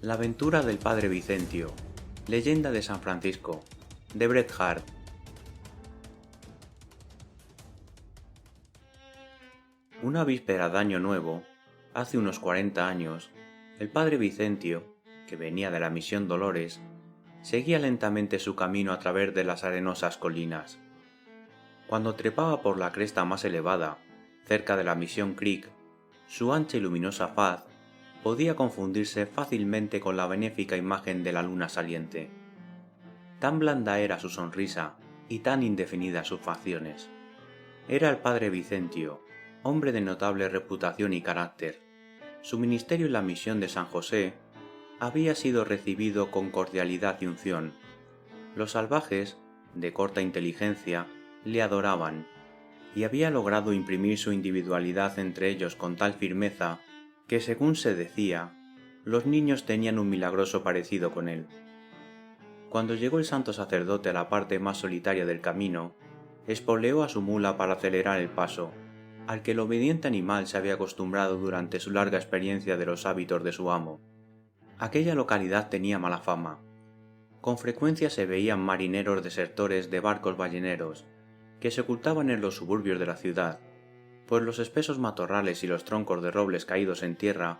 La aventura del padre Vicentio, leyenda de San Francisco, de Bret Harte. Una víspera de Año Nuevo, hace unos 40 años, el padre Vicentio, que venía de la Misión Dolores, seguía lentamente su camino a través de las arenosas colinas. Cuando trepaba por la cresta más elevada, cerca de la Misión Creek, su ancha y luminosa faz podía confundirse fácilmente con la benéfica imagen de la luna saliente. Tan blanda era su sonrisa y tan indefinidas sus facciones. Era el padre Vicentio, hombre de notable reputación y carácter. Su ministerio en la misión de San José había sido recibido con cordialidad y unción. Los salvajes, de corta inteligencia, le adoraban, y había logrado imprimir su individualidad entre ellos con tal firmeza que, según se decía, los niños tenían un milagroso parecido con él. Cuando llegó el santo sacerdote a la parte más solitaria del camino, espoleó a su mula para acelerar el paso, al que el obediente animal se había acostumbrado durante su larga experiencia de los hábitos de su amo. Aquella localidad tenía mala fama. Con frecuencia se veían marineros desertores de barcos balleneros, que se ocultaban en los suburbios de la ciudad, pues los espesos matorrales y los troncos de robles caídos en tierra,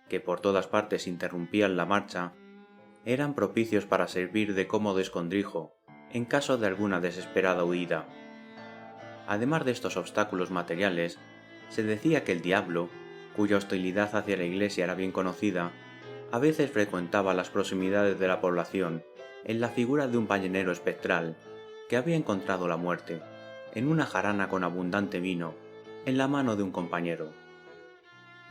que por todas partes interrumpían la marcha, eran propicios para servir de cómodo escondrijo en caso de alguna desesperada huida. Además de estos obstáculos materiales, se decía que el diablo, cuya hostilidad hacia la iglesia era bien conocida, a veces frecuentaba las proximidades de la población en la figura de un ballenero espectral que había encontrado la muerte, en una jarana con abundante vino, en la mano de un compañero.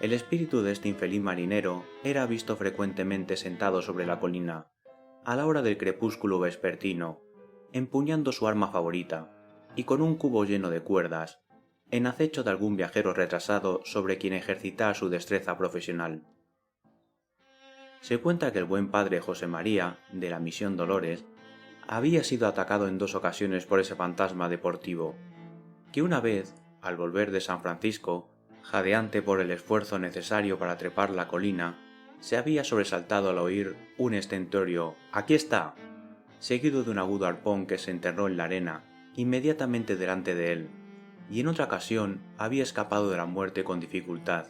El espíritu de este infeliz marinero era visto frecuentemente sentado sobre la colina, a la hora del crepúsculo vespertino, empuñando su arma favorita, y con un cubo lleno de cuerdas, en acecho de algún viajero retrasado sobre quien ejercitar su destreza profesional. Se cuenta que el buen padre José María, de la Misión Dolores, había sido atacado en 2 ocasiones por ese fantasma deportivo, que una vez, al volver de San Francisco, jadeante por el esfuerzo necesario para trepar la colina, se había sobresaltado al oír un estentorio «¡Aquí está!», seguido de un agudo arpón que se enterró en la arena inmediatamente delante de él, y en otra ocasión había escapado de la muerte con dificultad,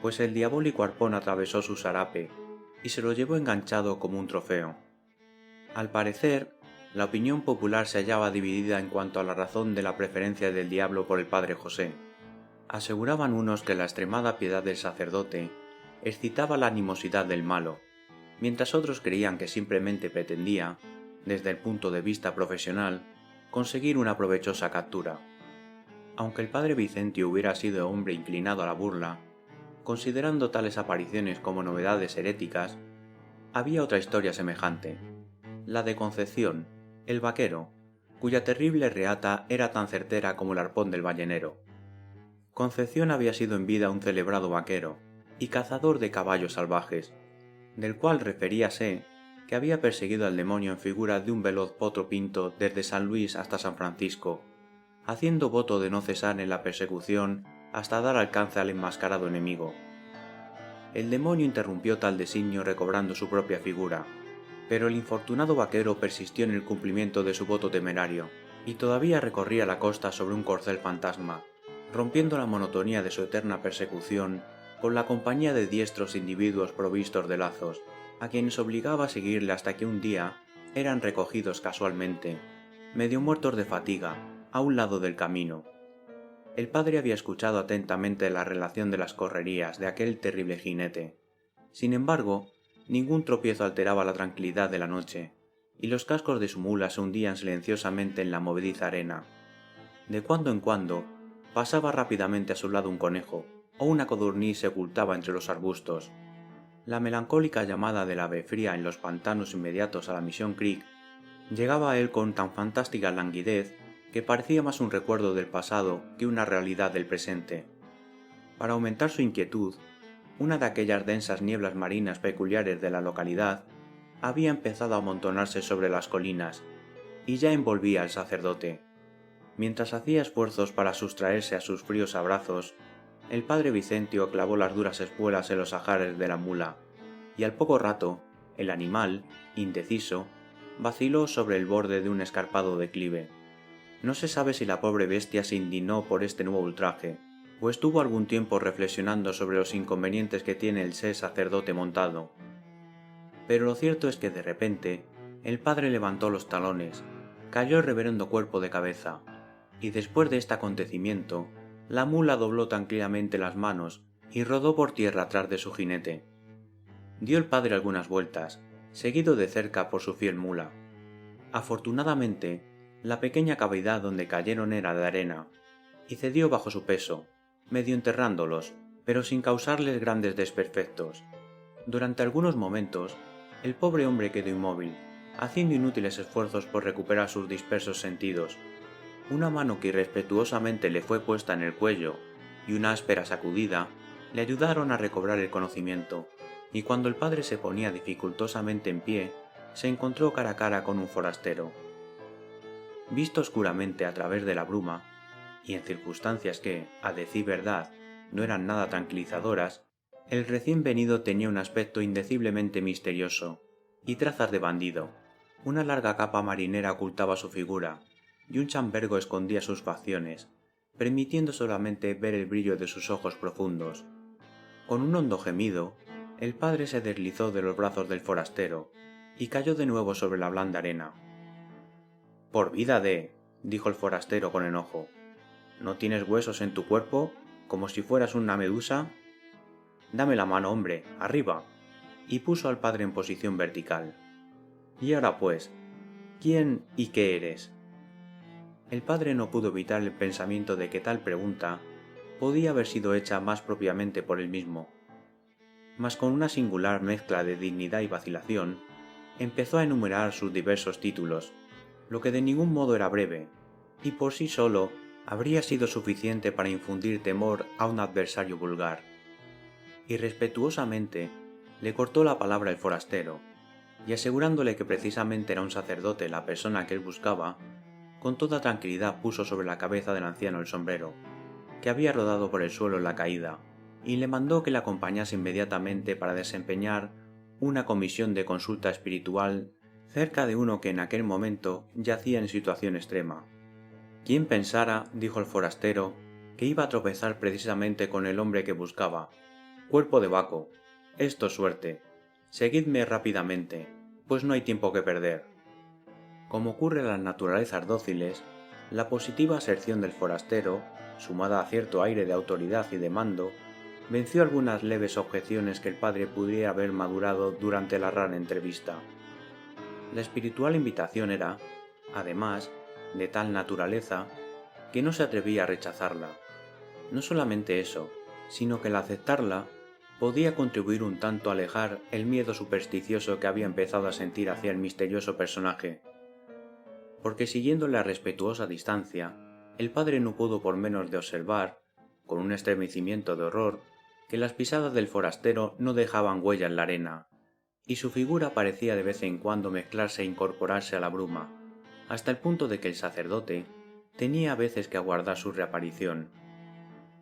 pues el diabólico arpón atravesó su sarape y se lo llevó enganchado como un trofeo. Al parecer, la opinión popular se hallaba dividida en cuanto a la razón de la preferencia del diablo por el padre José. Aseguraban unos que la extremada piedad del sacerdote excitaba la animosidad del malo, mientras otros creían que simplemente pretendía, desde el punto de vista profesional, conseguir una provechosa captura. Aunque el padre Vicentio hubiera sido hombre inclinado a la burla, considerando tales apariciones como novedades heréticas, había otra historia semejante, la de Concepción, el vaquero, cuya terrible reata era tan certera como el arpón del ballenero. Concepción había sido en vida un celebrado vaquero y cazador de caballos salvajes, del cual referíase que había perseguido al demonio en figura de un veloz potro pinto desde San Luis hasta San Francisco, haciendo voto de no cesar en la persecución hasta dar alcance al enmascarado enemigo. El demonio interrumpió tal designio recobrando su propia figura, pero el infortunado vaquero persistió en el cumplimiento de su voto temerario, y todavía recorría la costa sobre un corcel fantasma, rompiendo la monotonía de su eterna persecución con la compañía de diestros individuos provistos de lazos, a quienes obligaba a seguirle hasta que un día eran recogidos casualmente, medio muertos de fatiga, a un lado del camino. El padre había escuchado atentamente la relación de las correrías de aquel terrible jinete. Sin embargo, ningún tropiezo alteraba la tranquilidad de la noche, y los cascos de su mula se hundían silenciosamente en la movediza arena. De cuando en cuando, pasaba rápidamente a su lado un conejo, o una codorniz se ocultaba entre los arbustos. La melancólica llamada del ave fría en los pantanos inmediatos a la Misión Creek llegaba a él con tan fantástica languidez que parecía más un recuerdo del pasado que una realidad del presente. Para aumentar su inquietud, una de aquellas densas nieblas marinas peculiares de la localidad había empezado a amontonarse sobre las colinas y ya envolvía al sacerdote. Mientras hacía esfuerzos para sustraerse a sus fríos abrazos, el padre Vicentio clavó las duras espuelas en los ajares de la mula y al poco rato el animal, indeciso, vaciló sobre el borde de un escarpado declive. No se sabe si la pobre bestia se indignó por este nuevo ultraje, o estuvo algún tiempo reflexionando sobre los inconvenientes que tiene el ser sacerdote montado. Pero lo cierto es que de repente el padre levantó los talones, cayó el reverendo cuerpo de cabeza, y después de este acontecimiento, la mula dobló tranquilamente las manos y rodó por tierra tras de su jinete. Dio el padre algunas vueltas, seguido de cerca por su fiel mula. Afortunadamente, la pequeña cavidad donde cayeron era de arena, y cedió bajo su peso, medio enterrándolos, pero sin causarles grandes desperfectos. Durante algunos momentos, el pobre hombre quedó inmóvil, haciendo inútiles esfuerzos por recuperar sus dispersos sentidos. Una mano que irrespetuosamente le fue puesta en el cuello y una áspera sacudida le ayudaron a recobrar el conocimiento, y cuando el padre se ponía dificultosamente en pie, se encontró cara a cara con un forastero. Visto oscuramente a través de la bruma, y en circunstancias que, a decir verdad, no eran nada tranquilizadoras, el recién venido tenía un aspecto indeciblemente misterioso, y trazas de bandido. Una larga capa marinera ocultaba su figura, y un chambergo escondía sus facciones, permitiendo solamente ver el brillo de sus ojos profundos. Con un hondo gemido, el padre se deslizó de los brazos del forastero, y cayó de nuevo sobre la blanda arena. «Por vida de», dijo el forastero con enojo, «¿no tienes huesos en tu cuerpo, como si fueras una medusa? Dame la mano, hombre, arriba», y puso al padre en posición vertical. «Y ahora pues, ¿quién y qué eres?». El padre no pudo evitar el pensamiento de que tal pregunta podía haber sido hecha más propiamente por él mismo. Mas con una singular mezcla de dignidad y vacilación, empezó a enumerar sus diversos títulos, lo que de ningún modo era breve, y por sí solo habría sido suficiente para infundir temor a un adversario vulgar. Y respetuosamente le cortó la palabra el forastero, y asegurándole que precisamente era un sacerdote la persona que él buscaba, con toda tranquilidad puso sobre la cabeza del anciano el sombrero, que había rodado por el suelo en la caída, y le mandó que le acompañase inmediatamente para desempeñar una comisión de consulta espiritual cerca de uno que en aquel momento yacía en situación extrema. «¿Quién pensara», dijo el forastero, «que iba a tropezar precisamente con el hombre que buscaba? Cuerpo de Baco, esto es suerte. Seguidme rápidamente, pues no hay tiempo que perder». Como ocurre en las naturalezas dóciles, la positiva aserción del forastero, sumada a cierto aire de autoridad y de mando, venció algunas leves objeciones que el padre pudiera haber madurado durante la rara entrevista. La espiritual invitación era, además, de tal naturaleza que no se atrevía a rechazarla. No solamente eso, sino que al aceptarla podía contribuir un tanto a alejar el miedo supersticioso que había empezado a sentir hacia el misterioso personaje. Porque siguiéndole a respetuosa distancia, el padre no pudo por menos de observar, con un estremecimiento de horror, que las pisadas del forastero no dejaban huella en la arena, y su figura parecía de vez en cuando mezclarse e incorporarse a la bruma, hasta el punto de que el sacerdote tenía a veces que aguardar su reaparición.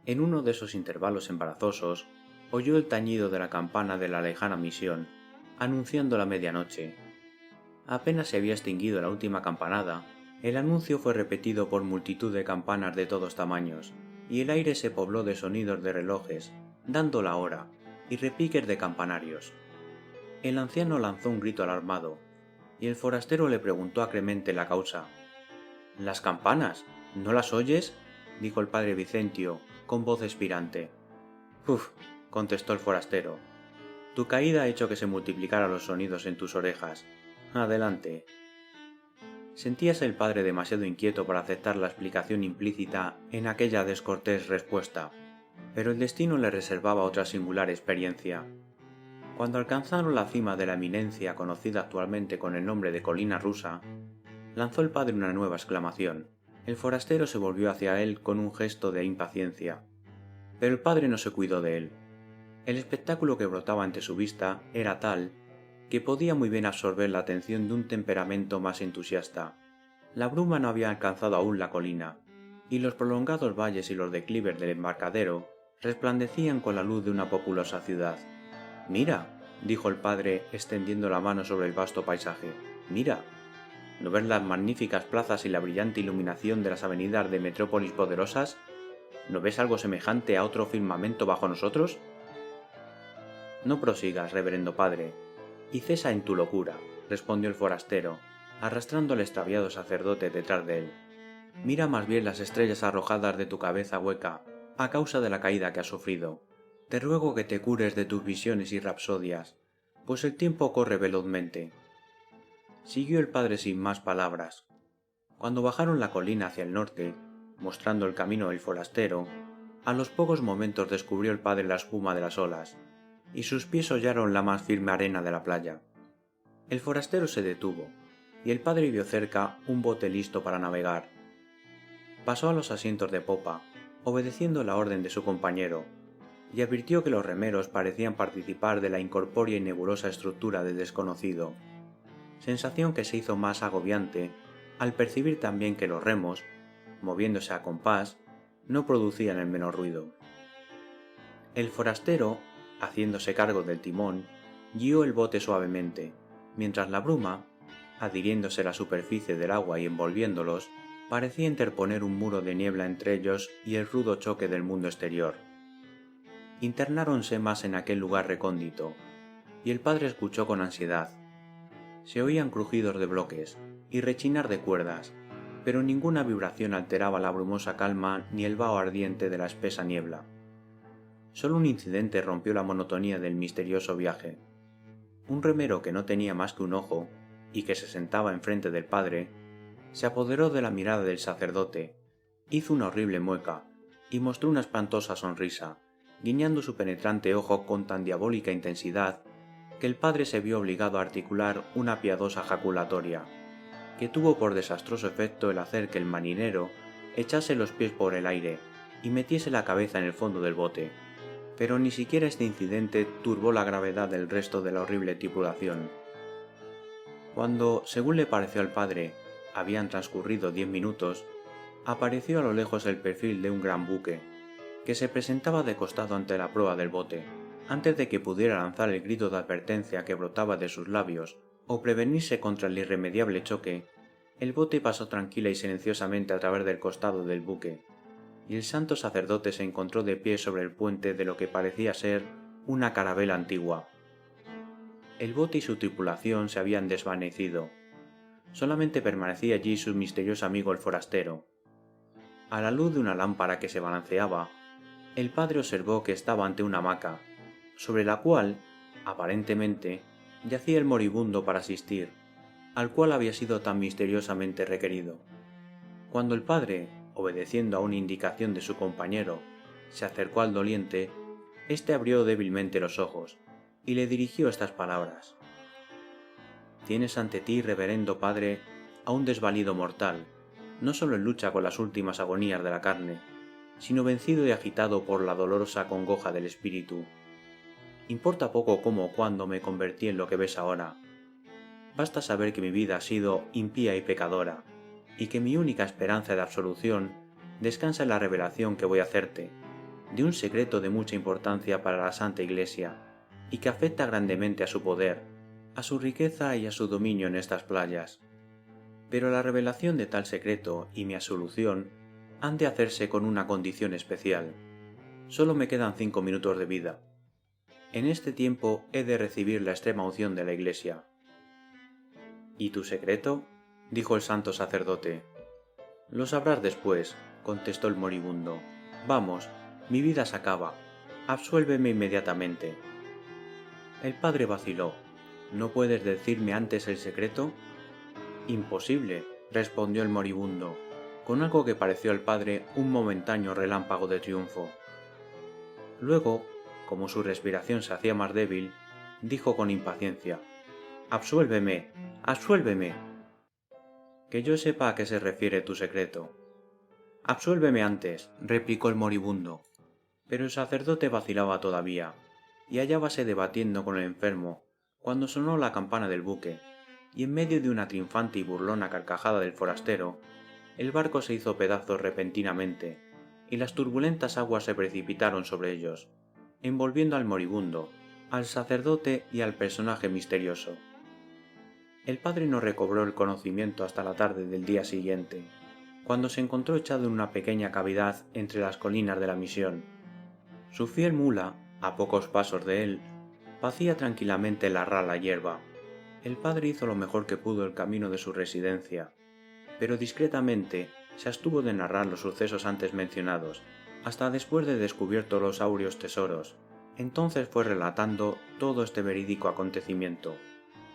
En uno de esos intervalos embarazosos, oyó el tañido de la campana de la lejana misión, anunciando la medianoche. Apenas se había extinguido la última campanada, el anuncio fue repetido por multitud de campanas de todos tamaños, y el aire se pobló de sonidos de relojes, dando la hora, y repiques de campanarios. El anciano lanzó un grito alarmado, y el forastero le preguntó acremente la causa. «¿Las campanas? ¿No las oyes?», dijo el padre Vicentio, con voz expirante. «Uf», contestó el forastero, «tu caída ha hecho que se multiplicaran los sonidos en tus orejas. Adelante». Sentíase el padre demasiado inquieto para aceptar la explicación implícita en aquella descortés respuesta, pero el destino le reservaba otra singular experiencia. Cuando alcanzaron la cima de la eminencia conocida actualmente con el nombre de Colina Rusa, lanzó el padre una nueva exclamación. El forastero se volvió hacia él con un gesto de impaciencia, pero el padre no se cuidó de él. El espectáculo que brotaba ante su vista era tal que podía muy bien absorber la atención de un temperamento más entusiasta. La bruma no había alcanzado aún la colina, y los prolongados valles y los declives del embarcadero resplandecían con la luz de una populosa ciudad. «Mira», dijo el padre extendiendo la mano sobre el vasto paisaje. Mira, ¿no ves las magníficas plazas y la brillante iluminación de las avenidas de metrópolis poderosas? ¿No ves algo semejante a otro firmamento bajo nosotros? No prosigas, reverendo padre, y cesa en tu locura, respondió el forastero, arrastrando al extraviado sacerdote detrás de él. Mira más bien las estrellas arrojadas de tu cabeza hueca a causa de la caída que has sufrido. Te ruego que te cures de tus visiones y rapsodias, pues el tiempo corre velozmente. Siguió el padre sin más palabras. Cuando bajaron la colina hacia el norte, mostrando el camino del forastero, a los pocos momentos descubrió el padre la espuma de las olas, y sus pies hollaron la más firme arena de la playa. El forastero se detuvo, y el padre vio cerca un bote listo para navegar. Pasó a los asientos de popa, obedeciendo la orden de su compañero, y advirtió que los remeros parecían participar de la incorpórea y nebulosa estructura del desconocido, sensación que se hizo más agobiante al percibir también que los remos, moviéndose a compás, no producían el menor ruido. El forastero, haciéndose cargo del timón, guió el bote suavemente, mientras la bruma, adhiriéndose a la superficie del agua y envolviéndolos, parecía interponer un muro de niebla entre ellos y el rudo choque del mundo exterior. Internáronse más en aquel lugar recóndito, y el padre escuchó con ansiedad. Se oían crujidos de bloques y rechinar de cuerdas, pero ninguna vibración alteraba la brumosa calma ni el vaho ardiente de la espesa niebla. Solo un incidente rompió la monotonía del misterioso viaje. Un remero que no tenía más que un ojo, y que se sentaba enfrente del padre, se apoderó de la mirada del sacerdote, hizo una horrible mueca, y mostró una espantosa sonrisa, guiñando su penetrante ojo con tan diabólica intensidad que el padre se vio obligado a articular una piadosa jaculatoria, que tuvo por desastroso efecto el hacer que el marinero echase los pies por el aire y metiese la cabeza en el fondo del bote, pero ni siquiera este incidente turbó la gravedad del resto de la horrible tripulación. Cuando, según le pareció al padre, habían transcurrido 10 minutos, apareció a lo lejos el perfil de un gran buque, que se presentaba de costado ante la proa del bote. Antes de que pudiera lanzar el grito de advertencia que brotaba de sus labios o prevenirse contra el irremediable choque, el bote pasó tranquila y silenciosamente a través del costado del buque, y el santo sacerdote se encontró de pie sobre el puente de lo que parecía ser una carabela antigua. El bote y su tripulación se habían desvanecido. Solamente permanecía allí su misterioso amigo el forastero. A la luz de una lámpara que se balanceaba, el padre observó que estaba ante una hamaca, sobre la cual, aparentemente, yacía el moribundo para asistir, al cual había sido tan misteriosamente requerido. Cuando el padre, obedeciendo a una indicación de su compañero, se acercó al doliente, éste abrió débilmente los ojos y le dirigió estas palabras: «Tienes ante ti, reverendo padre, a un desvalido mortal, no solo en lucha con las últimas agonías de la carne, sino vencido y agitado por la dolorosa congoja del espíritu. Importa poco cómo o cuándo me convertí en lo que ves ahora. Basta saber que mi vida ha sido impía y pecadora, y que mi única esperanza de absolución descansa en la revelación que voy a hacerte, de un secreto de mucha importancia para la Santa Iglesia, y que afecta grandemente a su poder, a su riqueza y a su dominio en estas playas. Pero la revelación de tal secreto y mi absolución han de hacerse con una condición especial. Solo me quedan 5 minutos de vida. En este tiempo he de recibir la extrema unción de la Iglesia». «¿Y tu secreto?», dijo el santo sacerdote. «Lo sabrás después», contestó el moribundo. «Vamos, mi vida se acaba. Absuélveme inmediatamente». El padre vaciló. «¿No puedes decirme antes el secreto?». «Imposible», respondió el moribundo, con algo que pareció al padre un momentáneo relámpago de triunfo. Luego, como su respiración se hacía más débil, dijo con impaciencia: «Absuélveme, absuélveme». «Que yo sepa a qué se refiere tu secreto». «Absuélveme antes», replicó el moribundo. Pero el sacerdote vacilaba todavía, y hallábase debatiendo con el enfermo, cuando sonó la campana del buque, y en medio de una triunfante y burlona carcajada del forastero, el barco se hizo pedazos repentinamente, y las turbulentas aguas se precipitaron sobre ellos, envolviendo al moribundo, al sacerdote y al personaje misterioso. El padre no recobró el conocimiento hasta la tarde del día siguiente, cuando se encontró echado en una pequeña cavidad entre las colinas de la misión. Su fiel mula, a pocos pasos de él, pacía tranquilamente la rala hierba. El padre hizo lo mejor que pudo el camino de su residencia, pero discretamente se abstuvo de narrar los sucesos antes mencionados, hasta después de descubierto los áureos tesoros. Entonces fue relatando todo este verídico acontecimiento,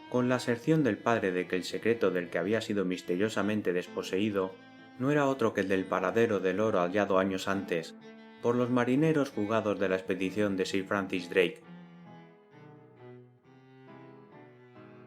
con la aserción del padre de que el secreto del que había sido misteriosamente desposeído no era otro que el del paradero del oro hallado años antes por los marineros fugados de la expedición de Sir Francis Drake,